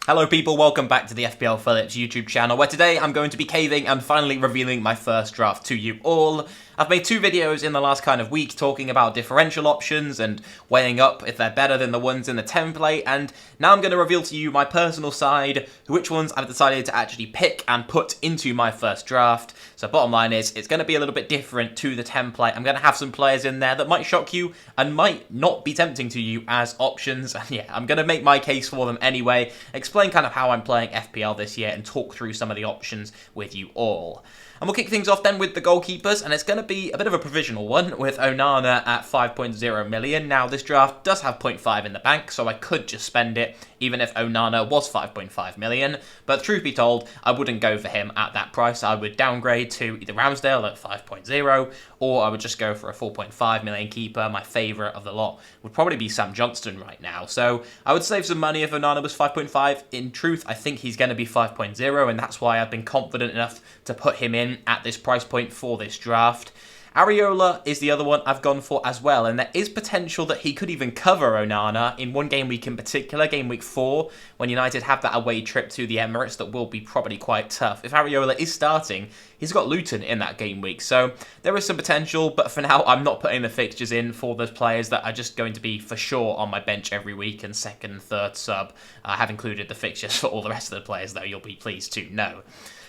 Hello people, welcome back to the FPL Phillips YouTube channel, where today I'm going to be caving and finally revealing my first draft to you all. I've made two videos in the last kind of week talking about differential options and weighing up if they're better than the ones in the template, and now I'm going to reveal to you my personal side, which ones I've decided to actually pick and put into my first draft. So bottom line is, it's going to be a little bit different to the template. I'm going to have some players in there that might shock you and might not be tempting to you as options, and yeah, I'm going to make my case for them anyway, explain kind of how I'm playing FPL this year and talk through some of the options with you all. And we'll kick things off then with the goalkeepers, and it's going to be a bit of a provisional one with Onana at 5.0 million. Now, this draft does have 0.5 in the bank, so I could just spend it even if Onana was 5.5 million. But truth be told, I wouldn't go for him at that price. I would downgrade to either Ramsdale at 5.0, or I would just go for a 4.5 million keeper. My favourite of the lot would probably be Sam Johnston right now. So I would save some money if Onana was 5.5. In truth, I think he's going to be 5.0, and that's why I've been confident enough to put him in at this price point for this draft. Areola is the other one I've gone for as well, and there is potential that he could even cover Onana in one game week in particular, game week 4, when United have that away trip to the Emirates that will be probably quite tough. If Areola is starting, he's got Luton in that game week, so there is some potential, but for now I'm not putting the fixtures in for those players that are just going to be for sure on my bench every week and second and third sub. I have included the fixtures for all the rest of the players though, you'll be pleased to know.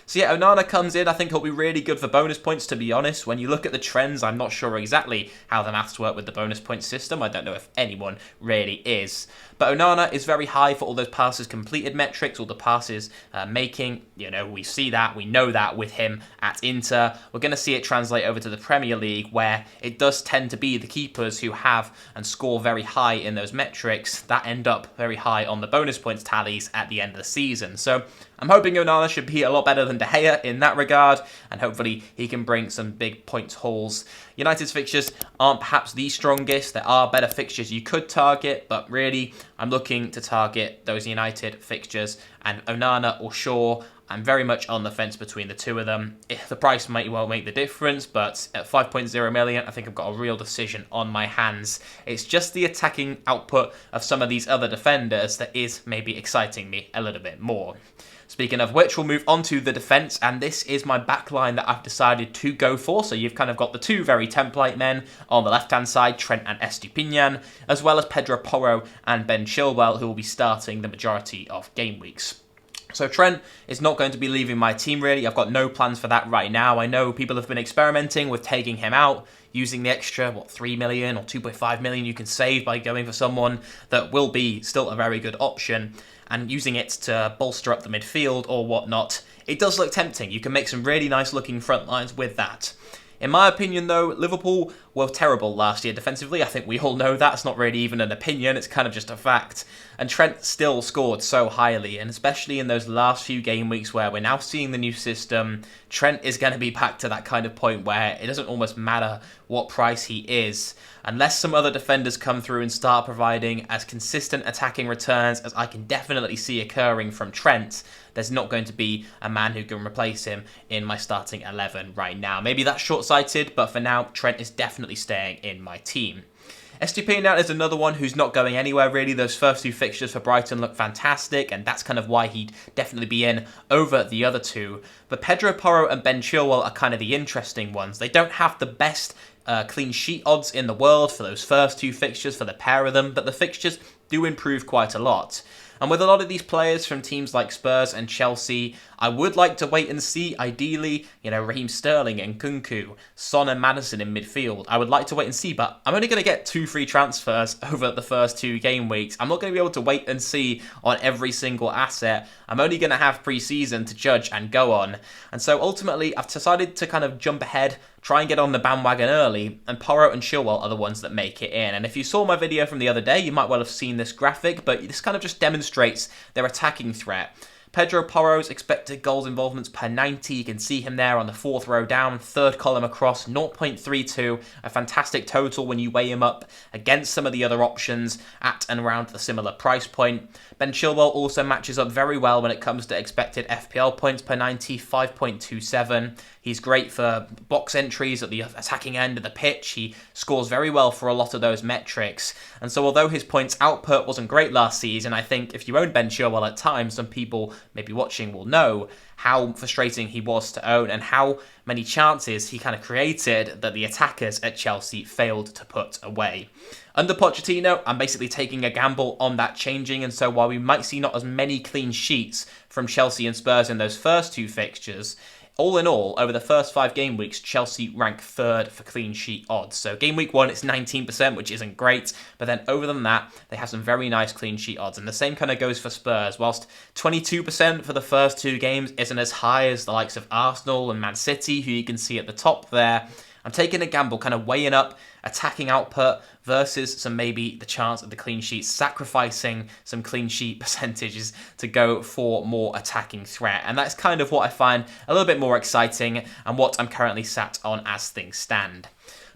So yeah, Onana comes in. I think he'll be really good for bonus points, to be honest. When you look at the trends, I'm not sure exactly how the maths work with the bonus point system. I don't know if anyone really is. But Onana is very high for all those passes completed metrics, all the passes making. You know, we see that, we know that with him at Inter. We're going to see it translate over to the Premier League, where it does tend to be the keepers who have and score very high in those metrics that end up very high on the bonus points tallies at the end of the season. So I'm hoping Onana should be a lot better than De Gea in that regard, and hopefully he can bring some big points hauls. United's fixtures aren't perhaps the strongest. There are better fixtures you could target, but really I'm looking to target those United fixtures, and Onana or Shaw, I'm very much on the fence between the two of them. If the price might well make the difference, but at 5.0 million, I think I've got a real decision on my hands. It's just the attacking output of some of these other defenders that is maybe exciting me a little bit more. Speaking of which, we'll move on to the defence, and this is my backline that I've decided to go for. So you've kind of got the two very template men on the left-hand side, Trent and Estupiñán, as well as Pedro Porro and Ben Chilwell, who will be starting the majority of game weeks. So Trent is not going to be leaving my team really. I've got no plans for that right now. I know people have been experimenting with taking him out, using the extra, 3 million or 2.5 million you can save by going for someone that will be still a very good option, and using it to bolster up the midfield or whatnot. It does look tempting. You can make some really nice looking front lines with that. In my opinion though, Liverpool were terrible last year defensively. I think we all know that. It's not really even an opinion, it's kind of just a fact. And Trent still scored so highly, and especially in those last few game weeks where we're now seeing the new system, Trent is going to be back to that kind of point where it doesn't almost matter what price he is. Unless some other defenders come through and start providing as consistent attacking returns as I can definitely see occurring from Trent, there's not going to be a man who can replace him in my starting 11 right now. Maybe that's short-sighted, but for now, Trent is definitely staying in my team. Estupiñán is another one who's not going anywhere really. Those first two fixtures for Brighton look fantastic, and that's kind of why he'd definitely be in over the other two. But Pedro Porro and Ben Chilwell are kind of the interesting ones. They don't have the best clean sheet odds in the world for those first two fixtures for the pair of them, but the fixtures do improve quite a lot. And with a lot of these players from teams like Spurs and Chelsea, I would like to wait and see, ideally, Raheem Sterling and Nkunku, Son and Maddison in midfield. I would like to wait and see, but I'm only going to get 2 free transfers over the first 2 game weeks. I'm not going to be able to wait and see on every single asset. I'm only going to have pre-season to judge and go on. And so ultimately, I've decided to kind of jump ahead, try and get on the bandwagon early, and Porro and Chilwell are the ones that make it in. And if you saw my video from the other day, you might well have seen this graphic, but this kind of just demonstrates their attacking threat. Pedro Porro's expected goals involvements per 90, you can see him there on the 4th row down, 3rd column across, 0.32, a fantastic total when you weigh him up against some of the other options at and around the similar price point. Ben Chilwell also matches up very well when it comes to expected FPL points per 90, 5.27. He's great for box entries at the attacking end of the pitch. He scores very well for a lot of those metrics. And so although his points output wasn't great last season, I think if you own Ben Chilwell at times, some people maybe watching will know how frustrating he was to own and how many chances he kind of created that the attackers at Chelsea failed to put away. Under Pochettino, I'm basically taking a gamble on that changing, and so while we might see not as many clean sheets from Chelsea and Spurs in those first two fixtures, all in all, over the first 5 game weeks, Chelsea rank 3rd for clean sheet odds. So game week 1, it's 19%, which isn't great. But then over than that, they have some very nice clean sheet odds. And the same kind of goes for Spurs. Whilst 22% for the first 2 games isn't as high as the likes of Arsenal and Man City, who you can see at the top there, I'm taking a gamble, kind of weighing up attacking output versus some maybe the chance of the clean sheets, sacrificing some clean sheet percentages to go for more attacking threat. And that's kind of what I find a little bit more exciting and what I'm currently sat on as things stand.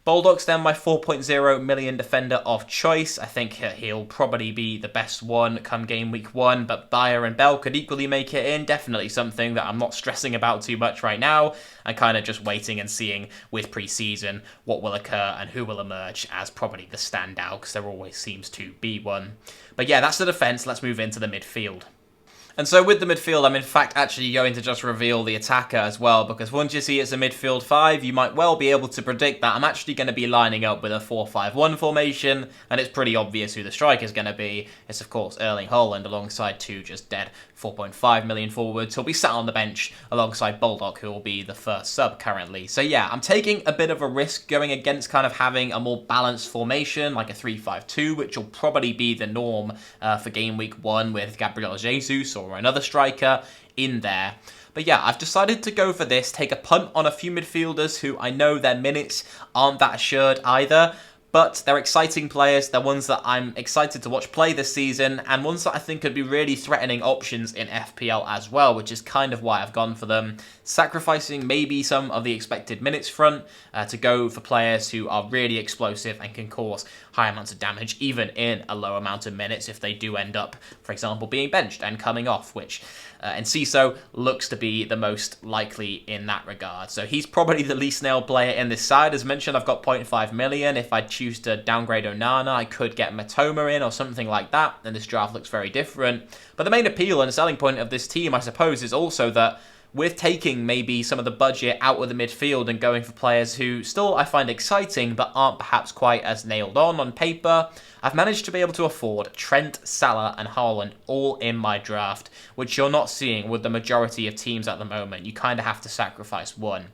Baldock's then my 4.0 million defender of choice. I think he'll probably be the best one come game week 1, but Bayer and Bell could equally make it in. Definitely something that I'm not stressing about too much right now. I'm kind of just waiting and seeing with pre-season what will occur and who will emerge as probably the standout, because there always seems to be one. But yeah, that's the defence. Let's move into the midfield. And so with the midfield, I'm in fact actually going to just reveal the attacker as well, because once you see it's a midfield 5, you might well be able to predict that I'm actually going to be lining up with a 4-5-1 formation, and it's pretty obvious who the striker is going to be. It's of course Erling Haaland alongside 2 just dead 4.5 million forwards. He'll be sat on the bench alongside Baldock, who will be the first sub currently. So yeah, I'm taking a bit of a risk going against kind of having a more balanced formation, like a 3-5-2, which will probably be the norm for game week 1 with Gabriel Jesus or another striker in there. But yeah, I've decided to go for this, take a punt on a few midfielders who I know their minutes aren't that assured either, but they're exciting players. They're ones that I'm excited to watch play this season, and ones that I think could be really threatening options in FPL as well, which is kind of why I've gone for them. Sacrificing maybe some of the expected minutes front to go for players who are really explosive and can cause high amounts of damage, even in a low amount of minutes if they do end up, for example, being benched and coming off, which Enciso looks to be the most likely in that regard. So he's probably the least nailed player in this side. As mentioned, I've got 0.5 million. If I choose to downgrade Onana, I could get Matoma in or something like that, and this draft looks very different. But the main appeal and selling point of this team, I suppose, is also that with taking maybe some of the budget out of the midfield and going for players who still I find exciting but aren't perhaps quite as nailed on paper, I've managed to be able to afford Trent, Salah and Haaland all in my draft, which you're not seeing with the majority of teams at the moment. You kind of have to sacrifice one.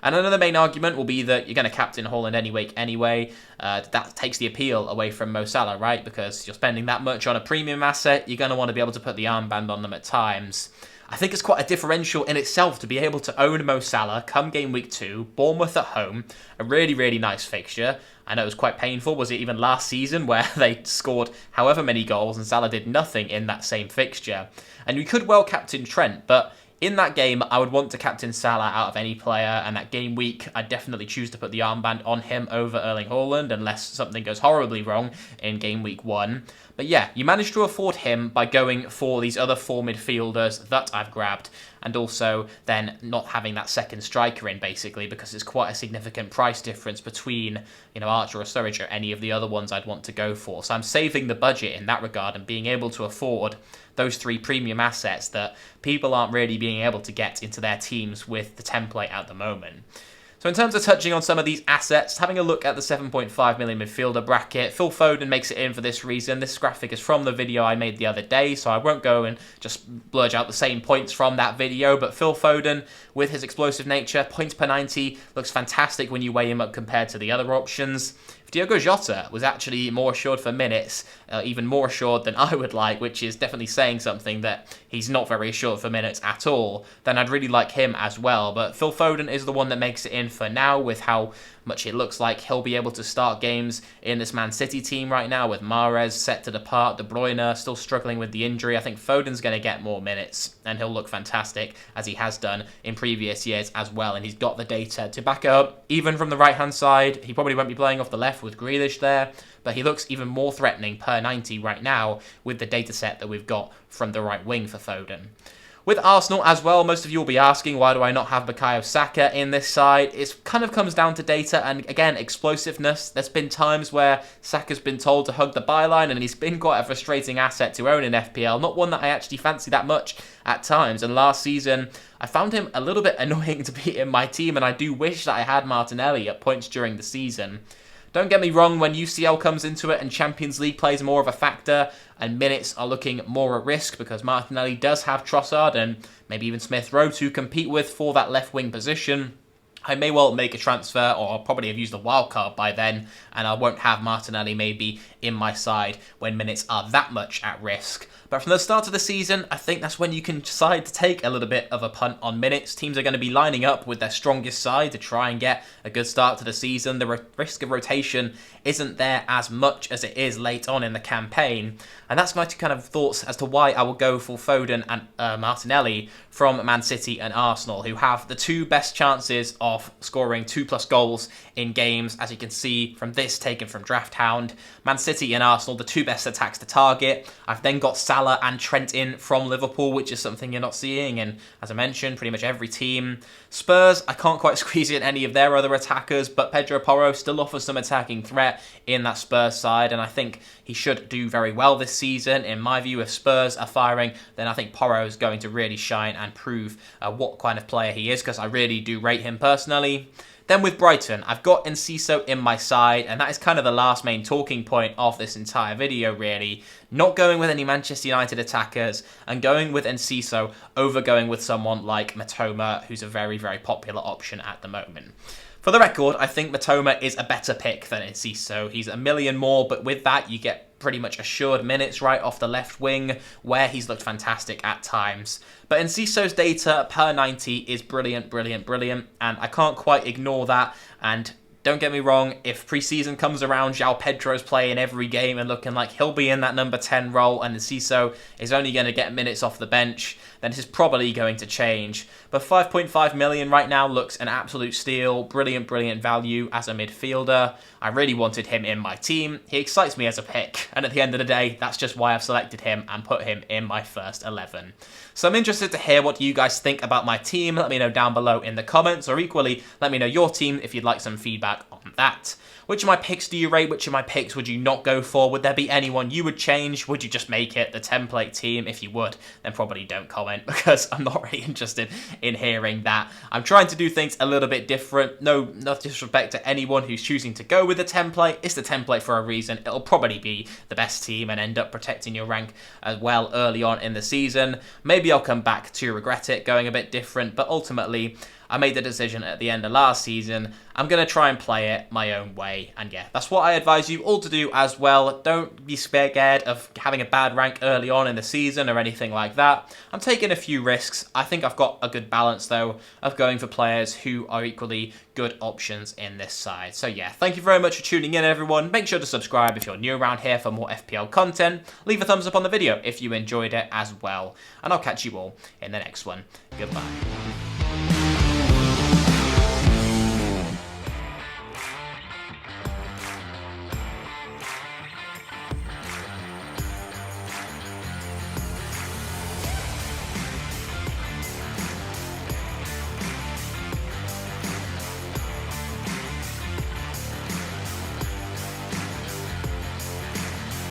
And another main argument will be that you're going to captain Haaland anyway. That takes the appeal away from Mo Salah, right? Because you're spending that much on a premium asset, you're going to want to be able to put the armband on them at times. I think it's quite a differential in itself to be able to own Mo Salah come game week 2, Bournemouth at home, a really, really nice fixture. I know it was quite painful. Was it even last season where they scored however many goals and Salah did nothing in that same fixture? And you could well captain Trent, but in that game, I would want to captain Salah out of any player, and that game week, I'd definitely choose to put the armband on him over Erling Haaland, unless something goes horribly wrong in game week 1. But yeah, you managed to afford him by going for these other 4 midfielders that I've grabbed, and also then not having that second striker in, basically, because it's quite a significant price difference between, Archer or Sturridge or any of the other ones I'd want to go for. So I'm saving the budget in that regard and being able to afford those 3 premium assets that people aren't really being able to get into their teams with the template at the moment. So in terms of touching on some of these assets, having a look at the 7.5 million midfielder bracket, Phil Foden makes it in for this reason. This graphic is from the video I made the other day, so I won't go and just blurge out the same points from that video, but Phil Foden, with his explosive nature, points per 90, looks fantastic when you weigh him up compared to the other options. Diogo Jota was actually more assured for minutes, even more assured than I would like, which is definitely saying something that he's not very assured for minutes at all. Then I'd really like him as well. But Phil Foden is the one that makes it in for now with how much it looks like he'll be able to start games in this Man City team right now, with Mahrez set to depart, De Bruyne still struggling with the injury. I think Foden's going to get more minutes, and he'll look fantastic, as he has done in previous years as well, and he's got the data to back it up. Even from the right-hand side, he probably won't be playing off the left with Grealish there, but he looks even more threatening per 90 right now with the data set that we've got from the right wing for Foden. With Arsenal as well, most of you will be asking, why do I not have Bukayo Saka in this side? It kind of comes down to data and, again, explosiveness. There's been times where Saka's been told to hug the byline, and he's been quite a frustrating asset to own in FPL. Not one that I actually fancy that much at times. And last season, I found him a little bit annoying to be in my team, and I do wish that I had Martinelli at points during the season. Don't get me wrong, when UCL comes into it and Champions League plays more of a factor and minutes are looking more at risk, because Martinelli does have Trossard and maybe even Smith Rowe to compete with for that left wing position, I may well make a transfer, or I'll probably have used a wild card by then, and I won't have Martinelli maybe in my side when minutes are that much at risk. But from the start of the season, I think that's when you can decide to take a little bit of a punt on minutes. Teams are going to be lining up with their strongest side to try and get a good start to the season. The risk of rotation isn't there as much as it is late on in the campaign. And that's my kind of thoughts as to why I will go for Foden and Martinelli from Man City and Arsenal, who have the two best chances of scoring 2+ goals in games, as you can see from this taken from Draft Hound. Man City and Arsenal, the two best attacks to target. I've then got Salah and Trent in from Liverpool, which is something you're not seeing in, as I mentioned, pretty much every team. Spurs, I can't quite squeeze in any of their other attackers, but Pedro Porro still offers some attacking threat in that Spurs side, and I think he should do very well this season. In my view, if Spurs are firing, then I think Porro is going to really shine and prove what kind of player he is, because I really do rate him personally. Then with Brighton, I've got Enciso in my side, and that is kind of the last main talking point of this entire video, really. Not going with any Manchester United attackers, and going with Enciso over going with someone like Matoma, who's a very, very popular option at the moment. For the record, I think Matoma is a better pick than Enciso. He's $1 million more, but with that, you get pretty much assured minutes right off the left wing, where he's looked fantastic at times. But Enciso's data per 90 is brilliant, brilliant, brilliant, and I can't quite ignore that. And don't get me wrong, if pre-season comes around, João Pedro's playing every game and looking like he'll be in that number 10 role, and Enciso is only going to get minutes off the bench, then this is probably going to change. But 5.5 million right now looks an absolute steal. Brilliant, brilliant value as a midfielder. I really wanted him in my team. He excites me as a pick, and at the end of the day, that's just why I've selected him and put him in my first 11. So I'm interested to hear what you guys think about my team. Let me know down below in the comments, or equally, let me know your team if you'd like some feedback on that. Which of my picks do you rate? Which of my picks would you not go for? Would there be anyone you would change? Would you just make it the template team? If you would, then probably don't comment, because I'm not really interested in hearing that. I'm trying to do things a little bit different. No disrespect to anyone who's choosing to go with the template. It's the template for a reason. It'll probably be the best team and end up protecting your rank as well early on in the season. Maybe I'll come back to regret it going a bit different, but ultimately, I made the decision at the end of last season. I'm going to try and play it my own way. And yeah, that's what I advise you all to do as well. Don't be scared of having a bad rank early on in the season or anything like that. I'm taking a few risks. I think I've got a good balance, though, of going for players who are equally good options in this side. So yeah, thank you very much for tuning in, everyone. Make sure to subscribe if you're new around here for more FPL content. Leave a thumbs up on the video if you enjoyed it as well. And I'll catch you all in the next one. Goodbye.